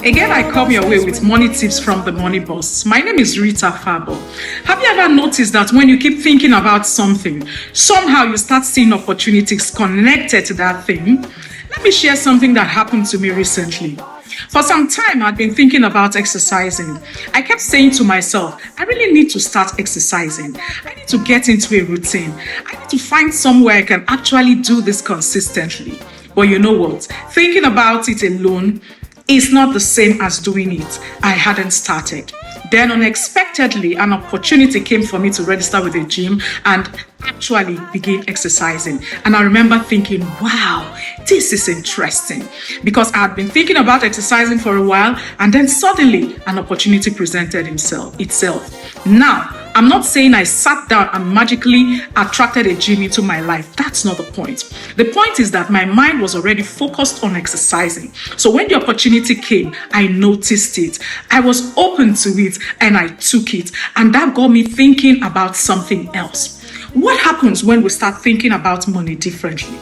Again, I come your way with money tips from the Money Boss. My name is Rita Fabor. Have you ever noticed that when you keep thinking about something, somehow you start seeing opportunities connected to that thing? Let me share something that happened to me recently. For some time, I'd been thinking about exercising. I kept saying to myself, I really need to start exercising. I need to get into a routine. I need to find somewhere I can actually do this consistently. But you know what? Thinking about it alone is not the same as doing it. I hadn't started. Then unexpectedly, an opportunity came for me to register with a gym and actually begin exercising. And I remember thinking, wow, this is interesting, because I had been thinking about exercising for a while, and then suddenly an opportunity presented itself. Now, I'm not saying I sat down and magically attracted a gym into my life. That's not the point. The point is that my mind was already focused on exercising. So when the opportunity came, I noticed it. I was open to it and I took it. And that got me thinking about something else. What happens when we start thinking about money differently?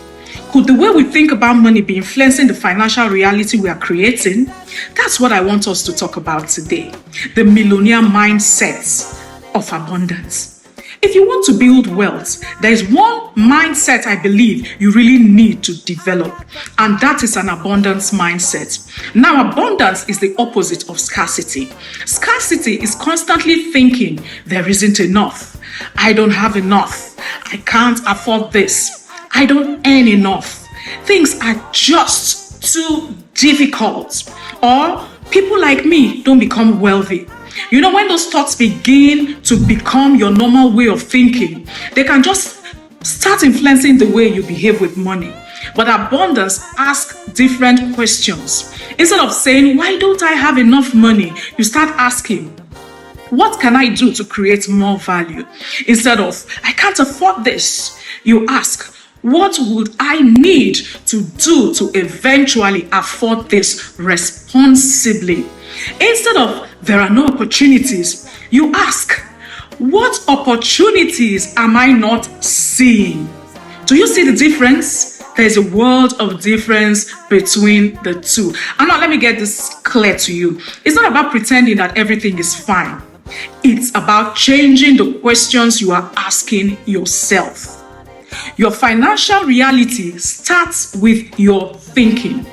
Could the way we think about money be influencing the financial reality we are creating? That's what I want us to talk about today. The Millionaire Mindset of Abundance. If you want to build wealth, there is one mindset I believe you really need to develop, and that is an abundance mindset. Now, abundance is the opposite of scarcity. Scarcity is constantly thinking there isn't enough. I don't have enough. I can't afford this. I don't earn enough. Things are just too difficult. Or people like me don't become wealthy. You know, when those thoughts begin to become your normal way of thinking, they can just start influencing the way you behave with money. But abundance asks different questions. Instead of saying, why don't I have enough money? You start asking, what can I do to create more value? Instead of, I can't afford this, you ask, what would I need to do to eventually afford this responsibly? Instead of, there are no opportunities, you ask, what opportunities am I not seeing? Do you see the difference? There's a world of difference between the two. And now let me get this clear to you. It's not about pretending that everything is fine. It's about changing the questions you are asking yourself. Your financial reality starts with your thinking.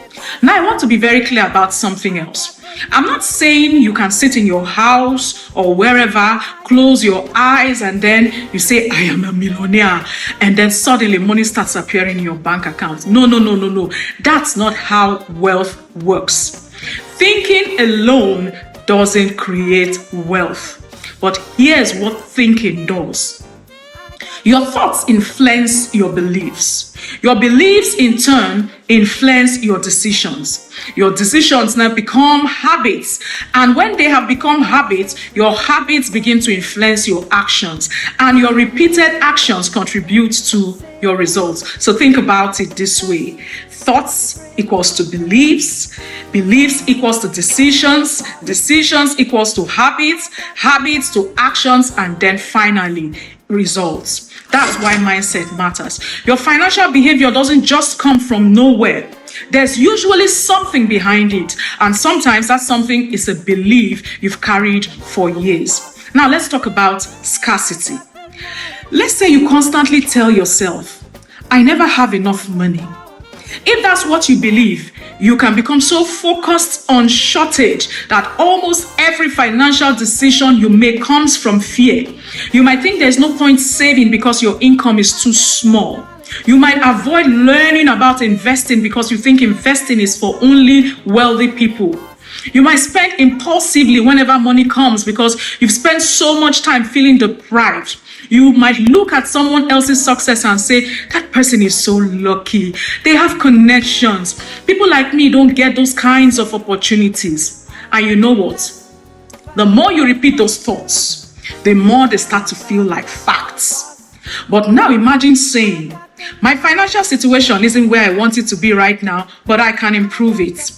Now, I want to be very clear about something else. I'm not saying you can sit in your house or wherever, close your eyes, and then you say, I am a millionaire, and then suddenly money starts appearing in your bank account. No. That's not how wealth works. Thinking alone doesn't create wealth. But here's what thinking does. Your thoughts influence your beliefs. Your beliefs, in turn, influence your decisions. Your decisions now become habits. And when they have become habits, your habits begin to influence your actions. And your repeated actions contribute to your results. So think about it this way. Thoughts equals to beliefs. Beliefs equals to decisions. Decisions equals to habits. Habits to actions. And then finally, results. That's why mindset matters. Your financial behavior doesn't just come from nowhere. There's usually something behind it. And sometimes that something is a belief you've carried for years. Now let's talk about scarcity. Let's say you constantly tell yourself, I never have enough money. If that's what you believe, you can become so focused on shortage that almost every financial decision you make comes from fear. You might think there's no point saving because your income is too small. You might avoid learning about investing because you think investing is for only wealthy people. You might spend impulsively whenever money comes because you've spent so much time feeling deprived. You might look at someone else's success and say, that person is so lucky. They have connections. People like me don't get those kinds of opportunities. And you know what? The more you repeat those thoughts, the more they start to feel like facts. But now imagine saying, my financial situation isn't where I want it to be right now, but I can improve it.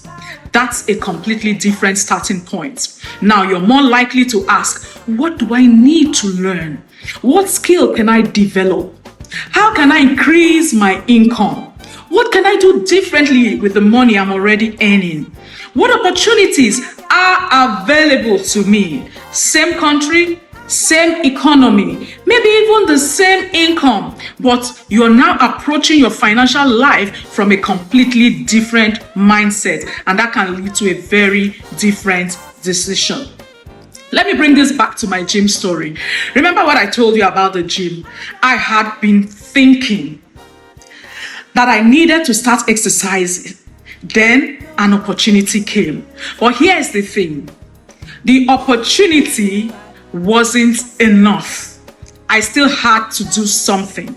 That's a completely different starting point. Now you're more likely to ask, what do I need to learn? What skill can I develop? How can I increase my income? What can I do differently with the money I'm already earning? What opportunities are available to me? Same country, same economy, maybe even the same income, but you're now approaching your financial life from a completely different mindset, and that can lead to a very different decision. Let me bring this back to my gym story. Remember what I told you about the gym? I had been thinking that I needed to start exercising. Then an opportunity came. But here's the thing. The opportunity wasn't enough. I still had to do something.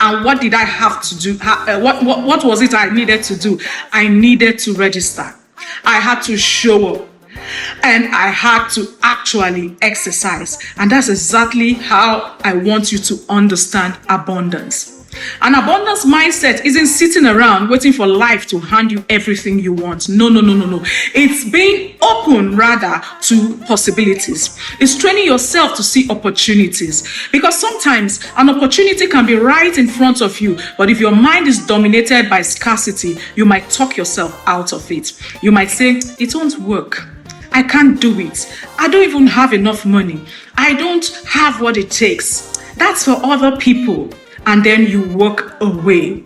And what did I have to do? What was it I needed to do? I needed to register. I had to show up. And I had to actually exercise. And that's exactly how I want you to understand abundance. An abundance mindset isn't sitting around waiting for life to hand you everything you want. No. It's being open rather to possibilities. It's training yourself to see opportunities. Because sometimes an opportunity can be right in front of you, but if your mind is dominated by scarcity, you might talk yourself out of it. You might say, it won't work. I can't do it. I don't even have enough money. I don't have what it takes. That's for other people. And then you walk away.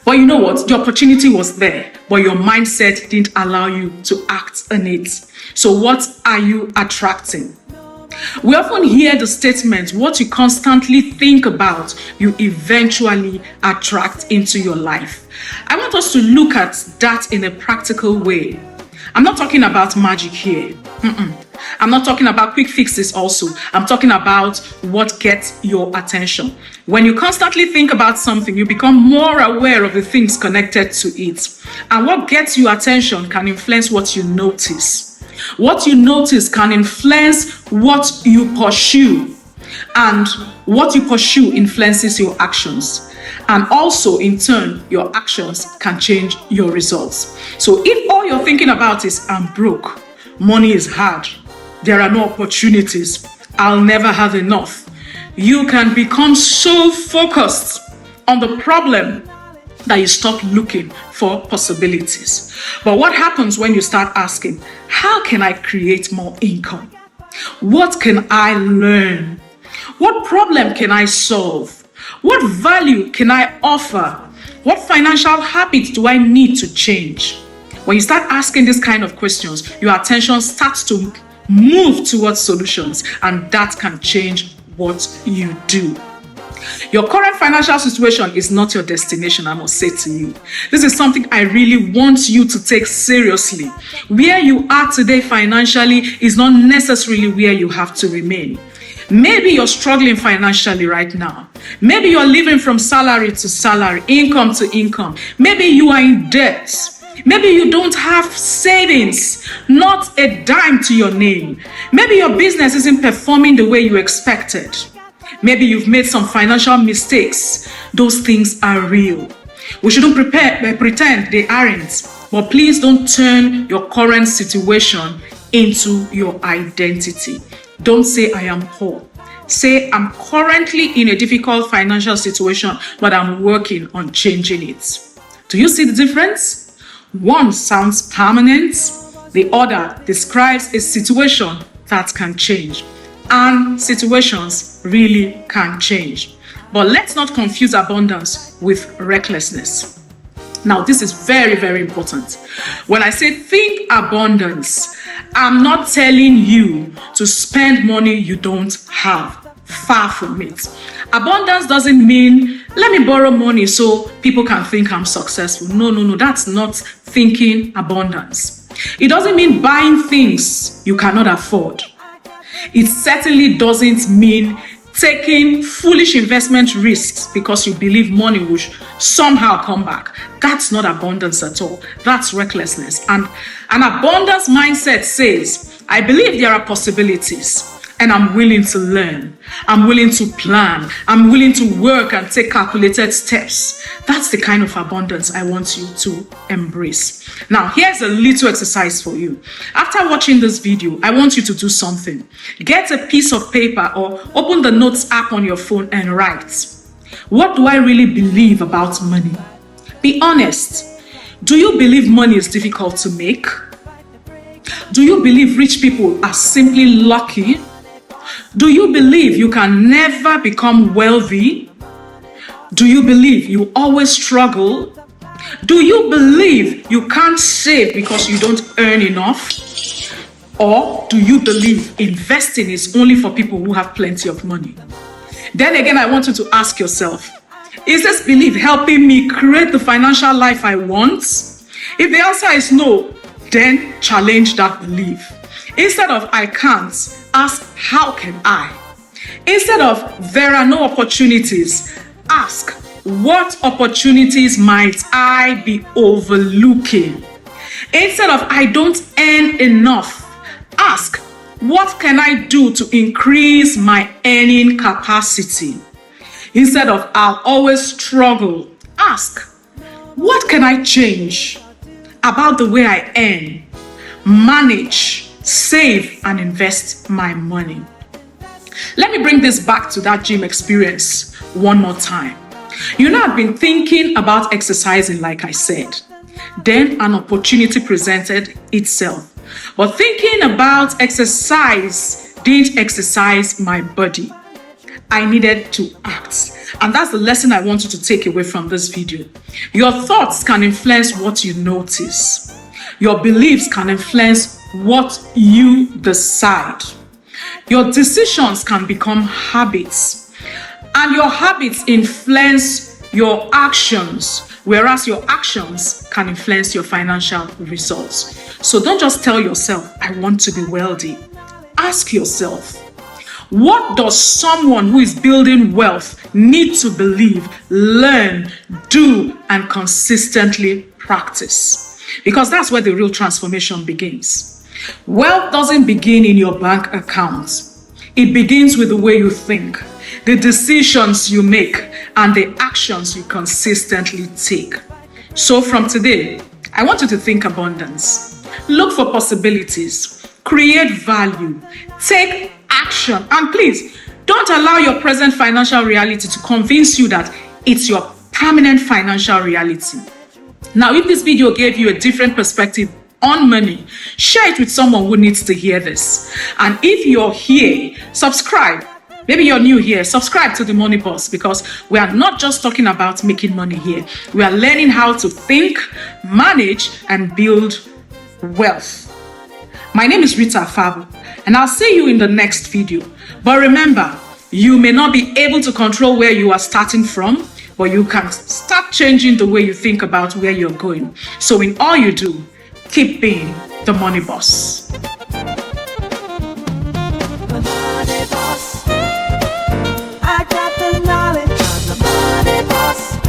But you know what? The opportunity was there, but your mindset didn't allow you to act on it. So what are you attracting? We often hear the statement, what you constantly think about, you eventually attract into your life. I want us to look at that in a practical way. I'm not talking about magic here. I'm not talking about quick fixes also. I'm talking about what gets your attention. When you constantly think about something, you become more aware of the things connected to it. And what gets your attention can influence what you notice. What you notice can influence what you pursue. And what you pursue influences your actions. And also, in turn, your actions can change your results. So if all you're thinking about is, I'm broke, money is hard, there are no opportunities, I'll never have enough, you can become so focused on the problem that you stop looking for possibilities. But what happens when you start asking, how can I create more income? What can I learn? What problem can I solve? What value can I offer? What financial habits do I need to change? When you start asking these kind of questions, your attention starts to move towards solutions, and that can change what you do. Your current financial situation is not your destination, I must say to you. This is something I really want you to take seriously. Where you are today financially is not necessarily where you have to remain. Maybe you're struggling financially right now. Maybe you're living from salary to salary, income to income. Maybe you are in debt. Maybe you don't have savings, not a dime to your name. Maybe your business isn't performing the way you expected. Maybe you've made some financial mistakes. Those things are real. We shouldn't pretend they aren't. But please don't turn your current situation into your identity. Don't say, I am poor. Say, I'm currently in a difficult financial situation, but I'm working on changing it. Do you see the difference? One sounds permanent. The other describes a situation that can change. And situations really can change. But let's not confuse abundance with recklessness. Now, this is very, very important. When I say think abundance, I'm not telling you to spend money you don't have. Far from it. Abundance doesn't mean, let me borrow money so people can think I'm successful. No, that's not thinking abundance. It doesn't mean buying things you cannot afford. It certainly doesn't mean taking foolish investment risks because you believe money will somehow come back. That's not abundance at all. That's recklessness. And an abundance mindset says, I believe there are possibilities and I'm willing to learn. I'm willing to plan. I'm willing to work and take calculated steps. That's the kind of abundance I want you to embrace. Now, here's a little exercise for you. After watching this video, I want you to do something. Get a piece of paper or open the notes app on your phone and write. What do I really believe about money? Be honest. Do you believe money is difficult to make? Do you believe rich people are simply lucky? Do you believe you can never become wealthy? Do you believe you always struggle? Do you believe you can't save because you don't earn enough? Or do you believe investing is only for people who have plenty of money? Then again, I want you to ask yourself, is this belief helping me create the financial life I want? If the answer is no, then challenge that belief. Instead of I can't, ask how can I? Instead of there are no opportunities, ask what opportunities might I be overlooking? Instead of I don't earn enough, ask what can I do to increase my earning capacity? Instead of I'll always struggle, ask what can I change about the way I earn, manage, save, and invest my money? Let me bring this back to that gym experience one more time. You know, I've been thinking about exercising, like I said. Then an opportunity presented itself. But thinking about exercise didn't exercise my body. I needed to act. And that's the lesson I want you to take away from this video. Your thoughts can influence what you notice. Your beliefs can influence what you decide. Your decisions can become habits. And your habits influence your actions, whereas your actions can influence your financial results. So don't just tell yourself, I want to be wealthy. Ask yourself, what does someone who is building wealth need to believe, learn, do, and consistently practice? Because that's where the real transformation begins. Wealth doesn't begin in your bank account. It begins with the way you think, the decisions you make, and the actions you consistently take. So from today, I want you to think abundance. Look for possibilities. Create value. Take action. And please, don't allow your present financial reality to convince you that it's your permanent financial reality. Now, if this video gave you a different perspective on money, share it with someone who needs to hear this. And if you're here, subscribe. Maybe you're new here, subscribe to The Money Boss, because we are not just talking about making money here. We are learning how to think, manage, and build wealth. My name is Rita Fabor, and I'll see you in the next video. But remember, you may not be able to control where you are starting from, but you can start changing the way you think about where you're going. So in all you do, keep being the Money Boss.